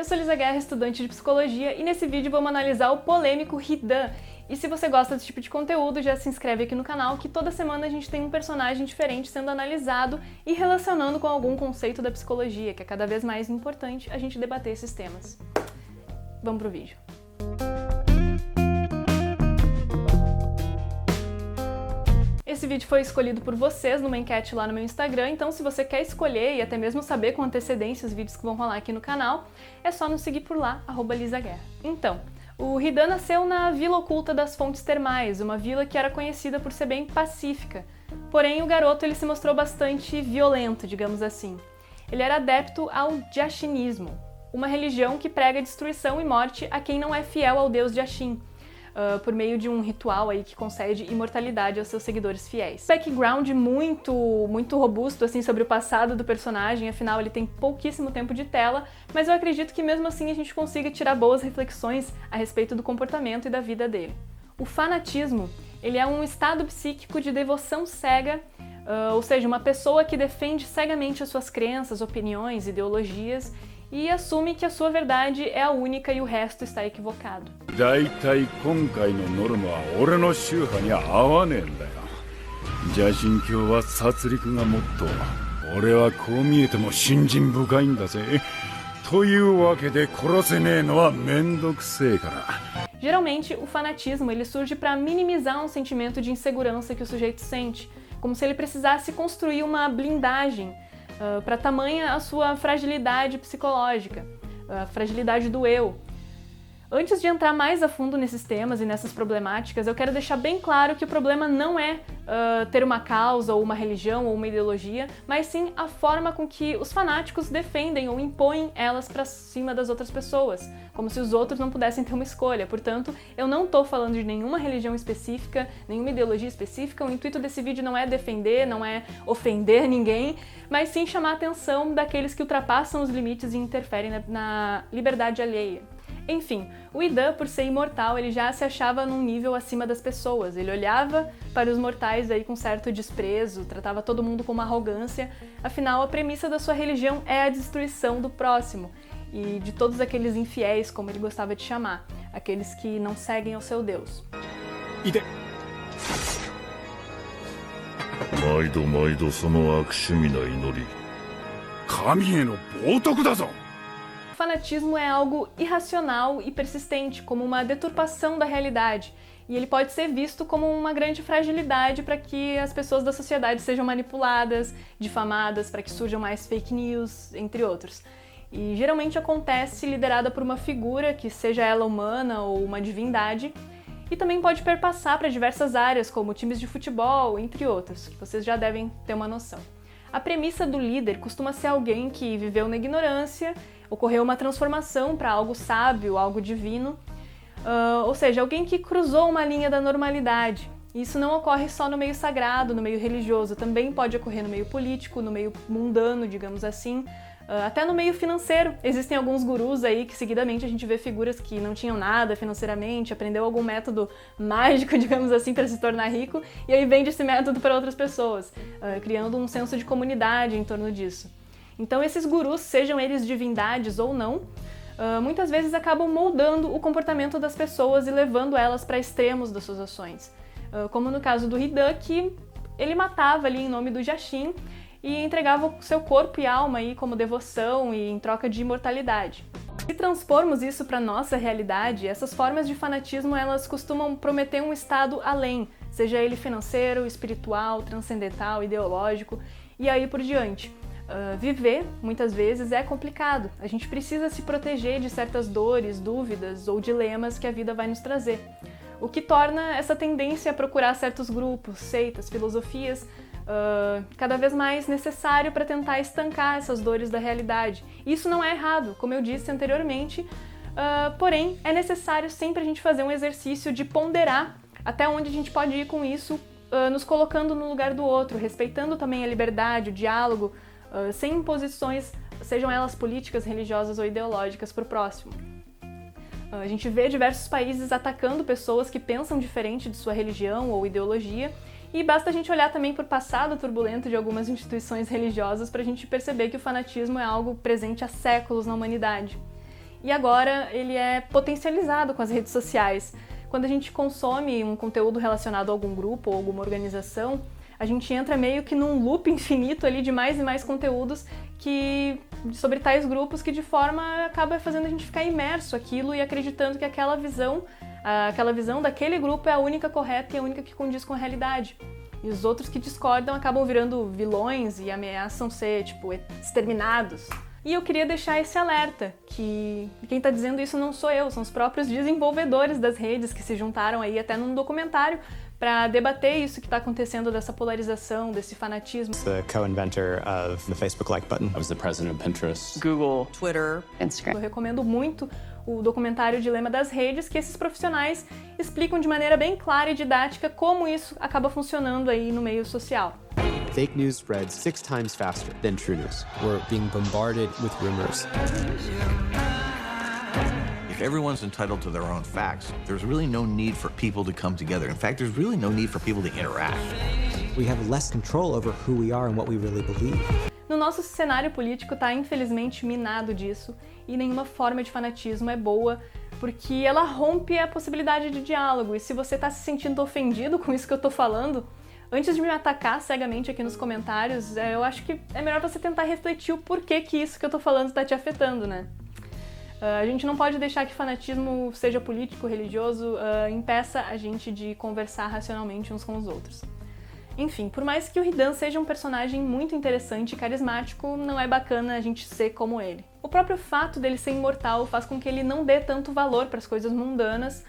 Eu sou Lisa Guerra, estudante de psicologia, e nesse vídeo vamos analisar o polêmico Hidan. E se você gosta desse tipo de conteúdo, já se inscreve aqui no canal, que toda semana a gente tem um personagem diferente sendo analisado e relacionando com algum conceito da psicologia, que é cada vez mais importante a gente debater esses temas. Vamos pro vídeo. Esse vídeo foi escolhido por vocês numa enquete lá no meu Instagram, então se você quer escolher e até mesmo saber com antecedência os vídeos que vão rolar aqui no canal, é só nos seguir por lá, @lisaguerra. Então, o Hidan nasceu na Vila Oculta das Fontes Termais, uma vila que era conhecida por ser bem pacífica. Porém, o garoto ele se mostrou bastante violento, digamos assim. Ele era adepto ao Jashinismo, uma religião que prega destruição e morte a quem não é fiel ao deus Jashin, por meio de um ritual aí que concede imortalidade aos seus seguidores fiéis. Background muito robusto assim sobre o passado do personagem, afinal ele tem pouquíssimo tempo de tela, mas eu acredito que mesmo assim a gente consiga tirar boas reflexões a respeito do comportamento e da vida dele. O fanatismo, ele é um estado psíquico de devoção cega, ou seja, uma pessoa que defende cegamente as suas crenças, opiniões, ideologias e assume que a sua verdade é a única e o resto está equivocado. Geralmente, o fanatismo ele surge para minimizar um sentimento de insegurança que o sujeito sente, como se ele precisasse construir uma blindagem para tamanha a sua fragilidade psicológica, a fragilidade do eu. Antes de entrar mais a fundo nesses temas e nessas problemáticas, eu quero deixar bem claro que o problema não é ter uma causa ou uma religião ou uma ideologia, mas sim a forma com que os fanáticos defendem ou impõem elas para cima das outras pessoas, como se os outros não pudessem ter uma escolha. Portanto, eu não estou falando de nenhuma religião específica, nenhuma ideologia específica. O intuito desse vídeo não é defender, não é ofender ninguém, mas sim chamar a atenção daqueles que ultrapassam os limites e interferem na liberdade alheia. Enfim, o Hidan, por ser imortal, ele já se achava num nível acima das pessoas. Ele olhava para os mortais aí com certo desprezo, tratava todo mundo com uma arrogância. Afinal, a premissa da sua religião é a destruição do próximo e de todos aqueles infiéis, como ele gostava de chamar, aqueles que não seguem ao seu Deus. O fanatismo é algo irracional e persistente, como uma deturpação da realidade, e ele pode ser visto como uma grande fragilidade para que as pessoas da sociedade sejam manipuladas, difamadas, para que surjam mais fake news, entre outros. E geralmente acontece liderada por uma figura, que seja ela humana ou uma divindade, e também pode perpassar para diversas áreas, como times de futebol, entre outros, que vocês já devem ter uma noção. A premissa do líder costuma ser alguém que viveu na ignorância, ocorreu uma transformação para algo sábio, algo divino, ou seja, alguém que cruzou uma linha da normalidade. Isso não ocorre só no meio sagrado, no meio religioso, também pode ocorrer no meio político, no meio mundano, digamos assim, até no meio financeiro. Existem alguns gurus aí que seguidamente a gente vê figuras que não tinham nada financeiramente, aprendeu algum método mágico, digamos assim, para se tornar rico, e aí vende esse método para outras pessoas, criando um senso de comunidade em torno disso. Então esses gurus, sejam eles divindades ou não, muitas vezes acabam moldando o comportamento das pessoas e levando elas para extremos das suas ações. Como no caso do Hidan, que ele matava ali em nome do Jashin e entregava o seu corpo e alma aí como devoção e em troca de imortalidade. Se transpormos isso para nossa realidade, essas formas de fanatismo elas costumam prometer um estado além, seja ele financeiro, espiritual, transcendental, ideológico e aí por diante. Viver, muitas vezes, é complicado. A gente precisa se proteger de certas dores, dúvidas ou dilemas que a vida vai nos trazer. O que torna essa tendência a procurar certos grupos, seitas, filosofias, cada vez mais necessário para tentar estancar essas dores da realidade. Isso não é errado, como eu disse anteriormente, porém é necessário sempre a gente fazer um exercício de ponderar até onde a gente pode ir com isso, nos colocando no lugar do outro, respeitando também a liberdade, o diálogo, sem imposições, sejam elas políticas, religiosas ou ideológicas, para o próximo. A gente vê diversos países atacando pessoas que pensam diferente de sua religião ou ideologia, e basta a gente olhar também para o passado turbulento de algumas instituições religiosas para a gente perceber que o fanatismo é algo presente há séculos na humanidade. e agora ele é potencializado com as redes sociais. Quando a gente consome um conteúdo relacionado a algum grupo ou alguma organização, a gente entra meio que num loop infinito ali de mais e mais conteúdos sobre tais grupos que de forma acaba fazendo a gente ficar imerso aquilo e acreditando que aquela visão daquele grupo é a única correta e a única que condiz com a realidade. E os outros que discordam acabam virando vilões e ameaçam ser, exterminados. E eu queria deixar esse alerta, que quem está dizendo isso não sou eu, são os próprios desenvolvedores das redes que se juntaram aí até num documentário para debater isso que está acontecendo, dessa polarização, desse fanatismo. The co-inventor of the Facebook like button. I was the president of Pinterest, Google, Twitter, Instagram. Eu recomendo muito o documentário Dilema das Redes, que esses profissionais explicam de maneira bem clara e didática como isso acaba funcionando aí no meio social. Fake news spreads 6 times faster than true news. We're being bombarded with rumors. If everyone's entitled to their own facts, there's really no need for people to come together. In fact, there's really no need for people to interact. We have less control over who we are and what we really believe. No nosso cenário político está infelizmente minado disso, e nenhuma forma de fanatismo é boa, porque ela rompe a possibilidade de diálogo. E se você está se sentindo ofendido com isso que eu estou falando, antes de me atacar cegamente aqui nos comentários, eu acho que é melhor você tentar refletir o porquê que isso que eu tô falando está te afetando, né? A gente não pode deixar que fanatismo, seja político, religioso, impeça a gente de conversar racionalmente uns com os outros. Enfim, por mais que o Hidan seja um personagem muito interessante e carismático, não é bacana a gente ser como ele. O próprio fato dele ser imortal faz com que ele não dê tanto valor para as coisas mundanas,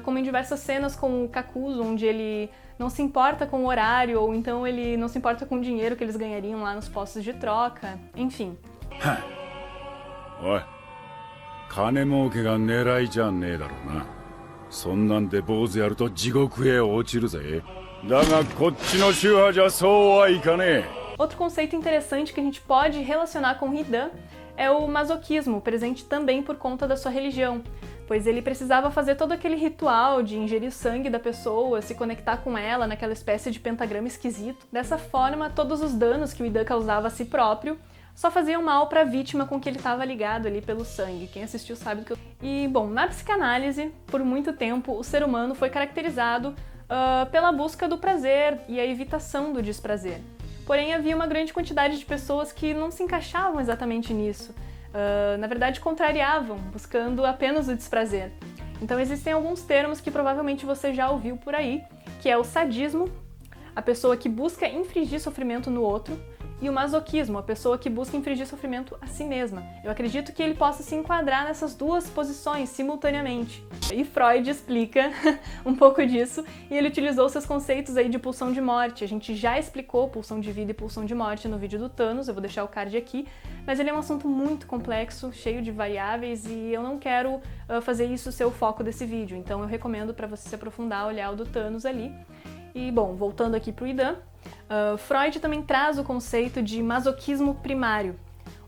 como em diversas cenas com o Kakuzu, onde ele não se importa com o horário, ou então ele não se importa com o dinheiro que eles ganhariam lá nos postos de troca, enfim. Oi, 金儲けが狙いじゃねえだろうな。そんなんで坊主やると地獄へ落ちるぜ。だがこっちの手話じゃそうはいかねえ。 Outro conceito interessante que a gente pode relacionar com Hidan é o masoquismo, presente também por conta da sua religião, pois ele precisava fazer todo aquele ritual de ingerir o sangue da pessoa, se conectar com ela naquela espécie de pentagrama esquisito. Dessa forma, todos os danos que o Hidan causava a si próprio só faziam mal para a vítima com que ele estava ligado ali pelo sangue. Quem assistiu sabe do que eu... E, bom, na psicanálise, por muito tempo, o ser humano foi caracterizado pela busca do prazer e a evitação do desprazer. Porém, havia uma grande quantidade de pessoas que não se encaixavam exatamente nisso. Na verdade, contrariavam, buscando apenas o desprazer. Então existem alguns termos que provavelmente você já ouviu por aí, que é o sadismo, a pessoa que busca infligir sofrimento no outro, e o masoquismo, a pessoa que busca infligir sofrimento a si mesma. Eu acredito que ele possa se enquadrar nessas duas posições simultaneamente. E Freud explica um pouco disso, e ele utilizou seus conceitos aí de pulsão de morte. A gente já explicou pulsão de vida e pulsão de morte no vídeo do Thanos, eu vou deixar o card aqui, mas ele é um assunto muito complexo, cheio de variáveis, e eu não quero fazer isso ser o foco desse vídeo, então eu recomendo para você se aprofundar, olhar o do Thanos ali. E, bom, voltando aqui pro Hidan, Freud também traz o conceito de masoquismo primário,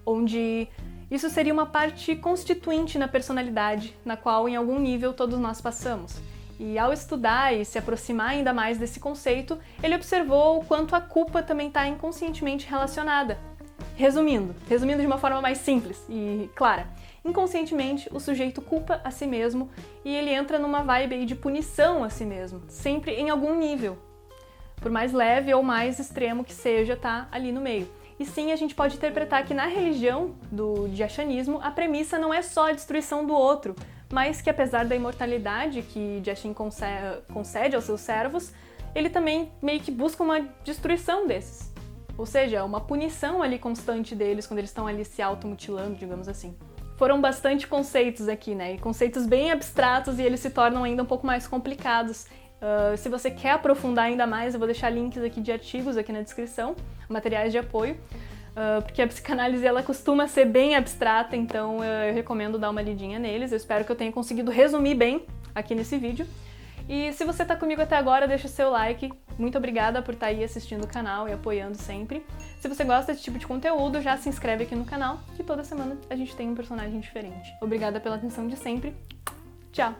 onde isso seria uma parte constituinte na personalidade, na qual em algum nível todos nós passamos. E ao estudar e se aproximar ainda mais desse conceito, ele observou o quanto a culpa também está inconscientemente relacionada. Resumindo de uma forma mais simples e clara, inconscientemente o sujeito culpa a si mesmo e ele entra numa vibe aí de punição a si mesmo, sempre em algum nível. Por mais leve ou mais extremo que seja, tá ali no meio. E sim, a gente pode interpretar que na religião do Jashanismo, a premissa não é só a destruição do outro, mas que apesar da imortalidade que Jashin concede aos seus servos, ele também meio que busca uma destruição desses. Ou seja, uma punição ali constante deles quando eles estão ali se automutilando, digamos assim. Foram bastante conceitos aqui, né? E conceitos bem abstratos e eles se tornam ainda um pouco mais complicados. Se você quer aprofundar ainda mais, eu vou deixar links aqui de artigos aqui na descrição, materiais de apoio, porque a psicanálise ela costuma ser bem abstrata, então eu recomendo dar uma lidinha neles. Eu espero que eu tenha conseguido resumir bem aqui nesse vídeo. E se você tá comigo até agora, deixa o seu like. Muito obrigada por estar aí assistindo o canal e apoiando sempre. Se você gosta desse tipo de conteúdo, já se inscreve aqui no canal, que toda semana a gente tem um personagem diferente. Obrigada pela atenção de sempre. Tchau!